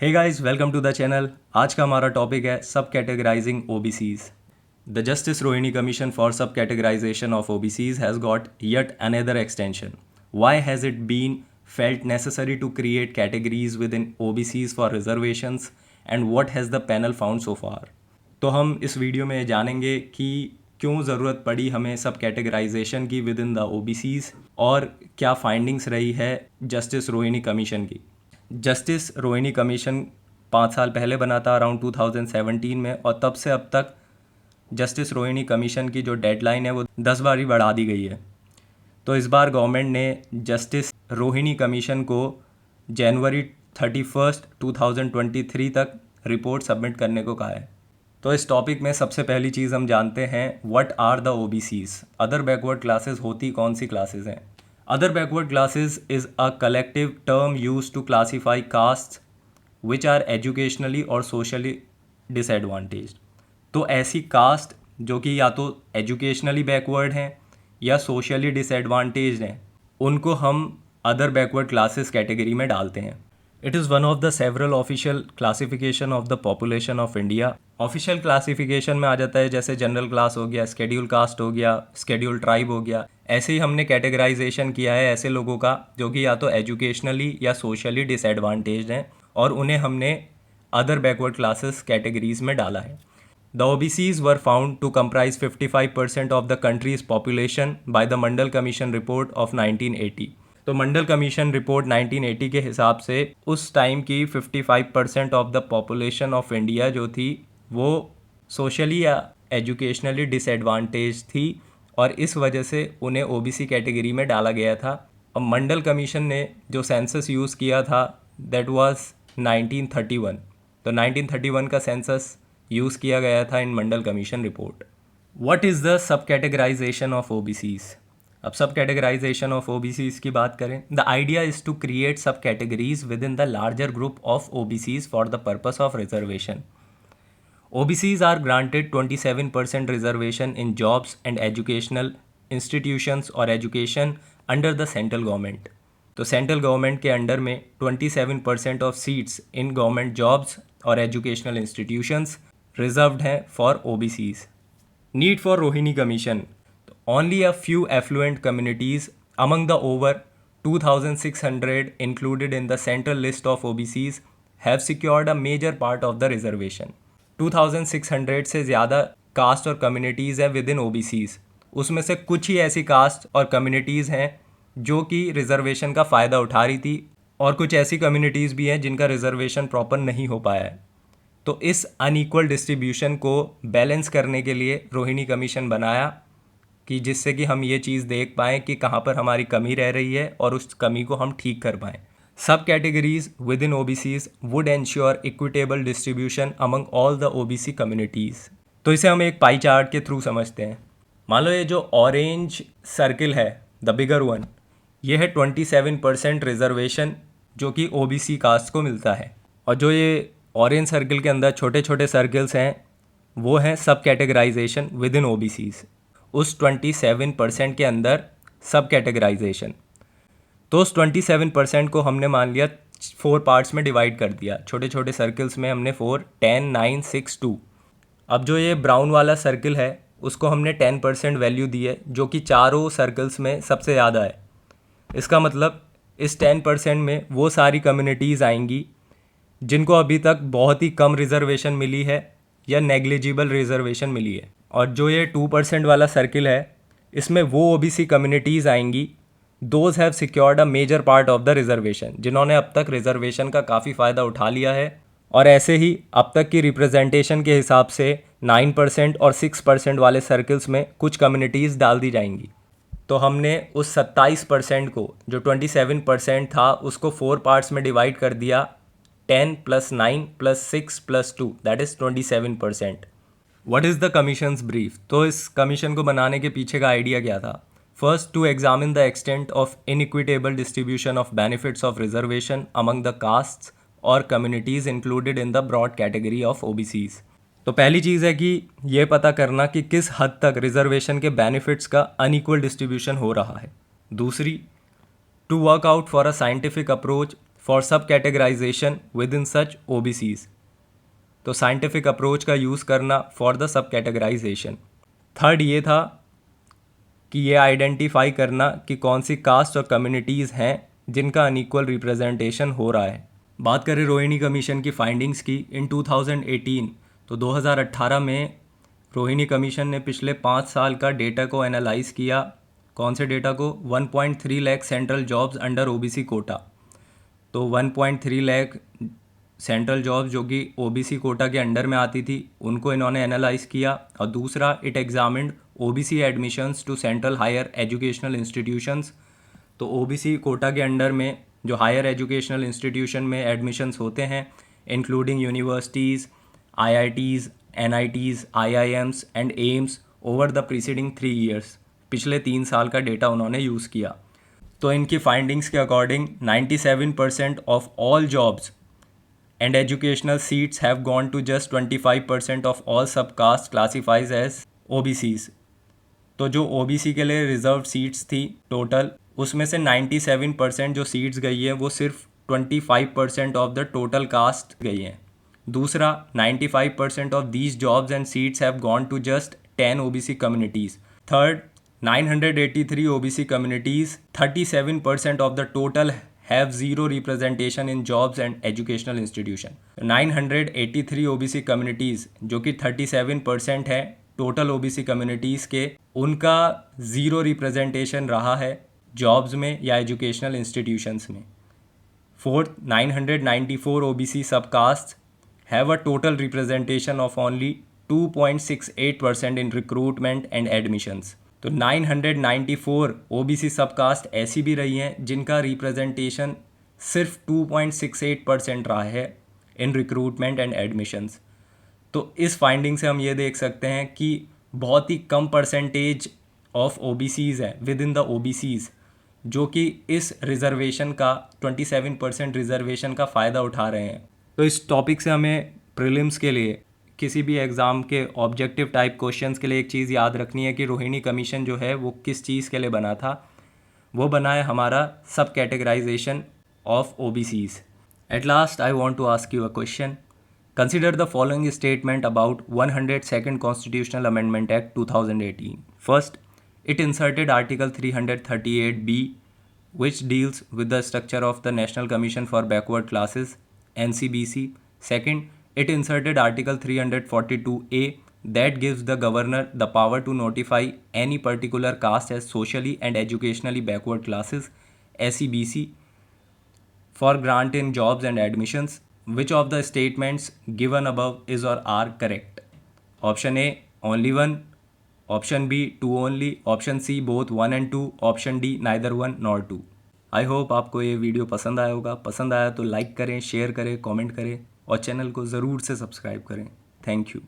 Hey guys, welcome to the channel. आज का हमारा टॉपिक है sub categorizing OBCs. The justice Rohini commission for sub categorisation of OBCs has got yet another extension. Why has it been felt necessary to create categories within OBCs for reservations and what has the panel found so far? तो हम इस video में जानेंगे कि क्यों ज़रूरत पड़ी हमें सब कैटेगराइजेशन की विद इन द ओबीसीज और क्या फाइंडिंग्स रही है जस्टिस रोहिणी कमीशन की। जस्टिस रोहिणी कमीशन 5 साल पहले बना था, अराउंड 2017 में, और तब से अब तक जस्टिस रोहिणी कमीशन की जो डेडलाइन है वो 10 बार ही बढ़ा दी गई है। तो इस बार गवर्नमेंट ने जस्टिस रोहिणी कमीशन को जनवरी 31, 2023 तक रिपोर्ट सबमिट करने को कहा है। तो इस टॉपिक में सबसे पहली चीज़ हम जानते हैं what are the OBCs. Other backward classes होती कौन सी क्लासेस हैं? Other backward classes is a collective term used to classify castes which are educationally or socially disadvantaged। तो ऐसी कास्ट जो कि या तो एजुकेशनली बैकवर्ड हैं या सोशली डिसएडवांटेज्ड हैं, उनको हम अदर बैकवर्ड क्लासेस कैटेगरी में डालते हैं। It is one of the several official classification of the population of India. Official classification में आ जाता है जैसे जनरल क्लास हो गया, स्केड्यूल कास्ट हो गया, स्केड्यूल ट्राइब हो गया। ऐसे ही हमने कैटेगराइजेशन किया है ऐसे लोगों का जो कि या तो एजुकेशनली या सोशली डिसएडवांटेज्ड हैं, और उन्हें हमने अदर बैकवर्ड क्लासेस कैटेगरीज में डाला है। The OBCs were found to comprise 55% of the country's population by the Mandal commission report of 1980। तो मंडल कमीशन रिपोर्ट 1980 के हिसाब से उस टाइम की 55% of the population of India जो थी वो सोशली या एजुकेशनली डिसएडवांटेज थी, और इस वजह से उन्हें ओबीसी कैटेगरी में डाला गया था। और मंडल कमीशन ने जो सेंसस यूज़ किया था दैट वाज 1931। तो 1931 का सेंसस यूज़ किया गया था in Mandal commission report. What is the सब कैटेगराइजेशन ऑफ ओबीसीज? अब सब कैटेगराइजेशन ऑफ ओबीसीज की बात करें, the idea is to create sub categories within the larger group of OBCs for the purpose of reservation. OBCs are granted 27% reservation in jobs and educational institutions or education under the central government। तो central government के under में 27% of seats in government jobs और educational institutions reserved हैं for OBCs। Need for Rohini commission, only a few affluent communities among the over 2,600 included in the central list of OBCs have secured a major part of the reservation। 2,600 से ज़्यादा cast और communities हैं with in OBCs। उसमें से कुछ ही ऐसी cast और communities हैं जो कि रिजर्वेशन का फ़ायदा उठा रही थी, और कुछ ऐसी कम्युनिटीज़ भी हैं जिनका रिजर्वेशन प्रॉपर नहीं हो पाया है। तो इस अनइक्वल डिस्ट्रीब्यूशन को बैलेंस करने के लिए रोहिणी कमीशन बनाया कि जिससे कि हम ये चीज़ देख पाएँ कि कहाँ पर हमारी कमी रह रही है और उस कमी को हम ठीक कर पाएँ। सब categories with in OBCs would ensure equitable distribution among all the OBC communities. तो इसे हम एक पाई चार्ट के थ्रू समझते हैं। मान लो ये जो ऑरेंज सर्किल है, द बिगर वन, ये है 27% रिजर्वेशन जो कि OBC कास्ट को मिलता है, और जो ये ऑरेंज सर्किल के अंदर छोटे छोटे सर्किल्स हैं वो हैं सब कैटेगराइजेशन विद इन OBCs। उस 27% के अंदर सब कैटेगराइजेशन, तो उस 27% को हमने मान लिया 4 पार्ट्स में डिवाइड कर दिया। छोटे छोटे सर्कल्स में हमने 4, 10, 9, 6, 2। अब जो ये ब्राउन वाला सर्किल है उसको हमने 10% वैल्यू दी है जो कि चारों सर्कल्स में सबसे ज़्यादा है। इसका मतलब इस 10% में वो सारी कम्युनिटीज़ आएंगी जिनको अभी तक बहुत ही कम रिजर्वेशन मिली है या नेग्लिजिबल रिजर्वेशन मिली है। और जो ये 2% वाला सर्किल है इसमें वो OBC कम्युनिटीज़ आएंगी those have secured a major part of the reservation, जिन्होंने अब तक रिजर्वेशन का काफ़ी फ़ायदा उठा लिया है। और ऐसे ही अब तक की रिप्रेजेंटेशन के हिसाब से 9% और 6% वाले सर्कल्स में कुछ कम्युनिटीज़ डाल दी जाएंगी। तो हमने उस 27% को, जो 27% था, उसको 4 पार्ट्स में डिवाइड कर दिया, 10 + 9 + 6 + 2 that is 27%। What is the commissions brief? तो इस कमीशन को बनाने के पीछे का आइडिया क्या था? First, to examine the extent of inequitable distribution of benefits of reservation among the castes or communities included in the broad category of OBCs। तो पहली चीज़ है कि ये पता करना कि किस हद तक रिजर्वेशन के बेनिफिट्स का अनइक्वल डिस्ट्रीब्यूशन हो रहा है। दूसरी, to work out for a scientific approach for subcategorization within such OBCs. तो साइंटिफिक अप्रोच का यूज़ करना फॉर द सब कैटेगराइजेशन। थर्ड ये था कि ये आइडेंटिफाई करना कि कौन सी कास्ट और कम्युनिटीज़ हैं जिनका अनइक्वल रिप्रेजेंटेशन हो रहा है। बात करें रोहिणी कमीशन की फाइंडिंग्स की इन 2018, तो 2018 में रोहिणी कमीशन ने पिछले 5 साल का डेटा को एनालाइज किया। कौन से डेटा को? 1.3 lakh central jobs under OBC Kota. तो 1.3 लाख सेंट्रल जॉब्स जो कि ओबीसी कोटा के अंडर में आती थी उनको इन्होंने एनालाइज किया। और दूसरा, it examined OBC admissions to central higher educational institutions. तो ओबीसी कोटा के अंडर में जो हायर एजुकेशनल इंस्टीट्यूशन में एडमिशन्स होते हैं, including universities, IITs, NITs, IIMs and AIIMS over the preceding 3 years, पिछले 3 साल का डेटा उन्होंने यूज़ किया। तो इनकी फाइंडिंग्स के according 97% of all jobs and educational seats have gone to just 25% of all subcaste classifies as OBCs। तो जो OBC के लिए रिजर्व सीट्स थी टोटल, उसमें से 97% जो सीट्स गई है वो सिर्फ 25% ऑफ द टोटल कास्ट गई हैं। दूसरा, 95% of these jobs and seats have gone to just 10 OBC communities. Third, 983 OBC communities, 37% of the total have zero representation in jobs and educational institution। 983 OBC communities जो कि 37% है total OBC communities के, उनका zero representation रहा है jobs में या educational institutions में। Fourth, 994 OBC subcaste have a total representation of only 2.68% in recruitment and admissions. तो 994 OBC सबकास्ट ऐसी भी रही हैं जिनका रिप्रेजेंटेशन सिर्फ 2.68% रहा है इन रिक्रूटमेंट एंड एडमिशन्स। तो इस फाइंडिंग से हम ये देख सकते हैं कि बहुत ही कम परसेंटेज ऑफ OBCs है विद इन द OBCs जो कि इस रिजर्वेशन का 27% रिजर्वेशन का फ़ायदा उठा रहे हैं। तो इस टॉपिक से हमें प्रीलिम्स के लिए, किसी भी एग्ज़ाम के ऑब्जेक्टिव टाइप क्वेश्चंस के लिए एक चीज़ याद रखनी है कि रोहिणी कमीशन जो है वो किस चीज़ के लिए बना था। वो बना है हमारा सब categorisation of OBCs। At last I want to ask you a question. Consider the following statement about 102nd constitutional amendment act 2018। First, it inserted Article 338B, which deals with the structure of the National Commission for Backward Classes, NCBC. Second, it inserted Article 342A, that gives the governor the power to notify any particular caste as socially and educationally backward classes, SEBC, for grant in jobs and admissions. Which of the statements given above is or are correct? Option A, only one. Option B, 2 only. Option C, both 1 and 2। Option D, neither 1 nor 2। I hope आपको ये video पसंद आया होगा। पसंद आया तो like करें, share करें, कमेंट करें और चैनल को ज़रूर से सब्सक्राइब करें। Thank you.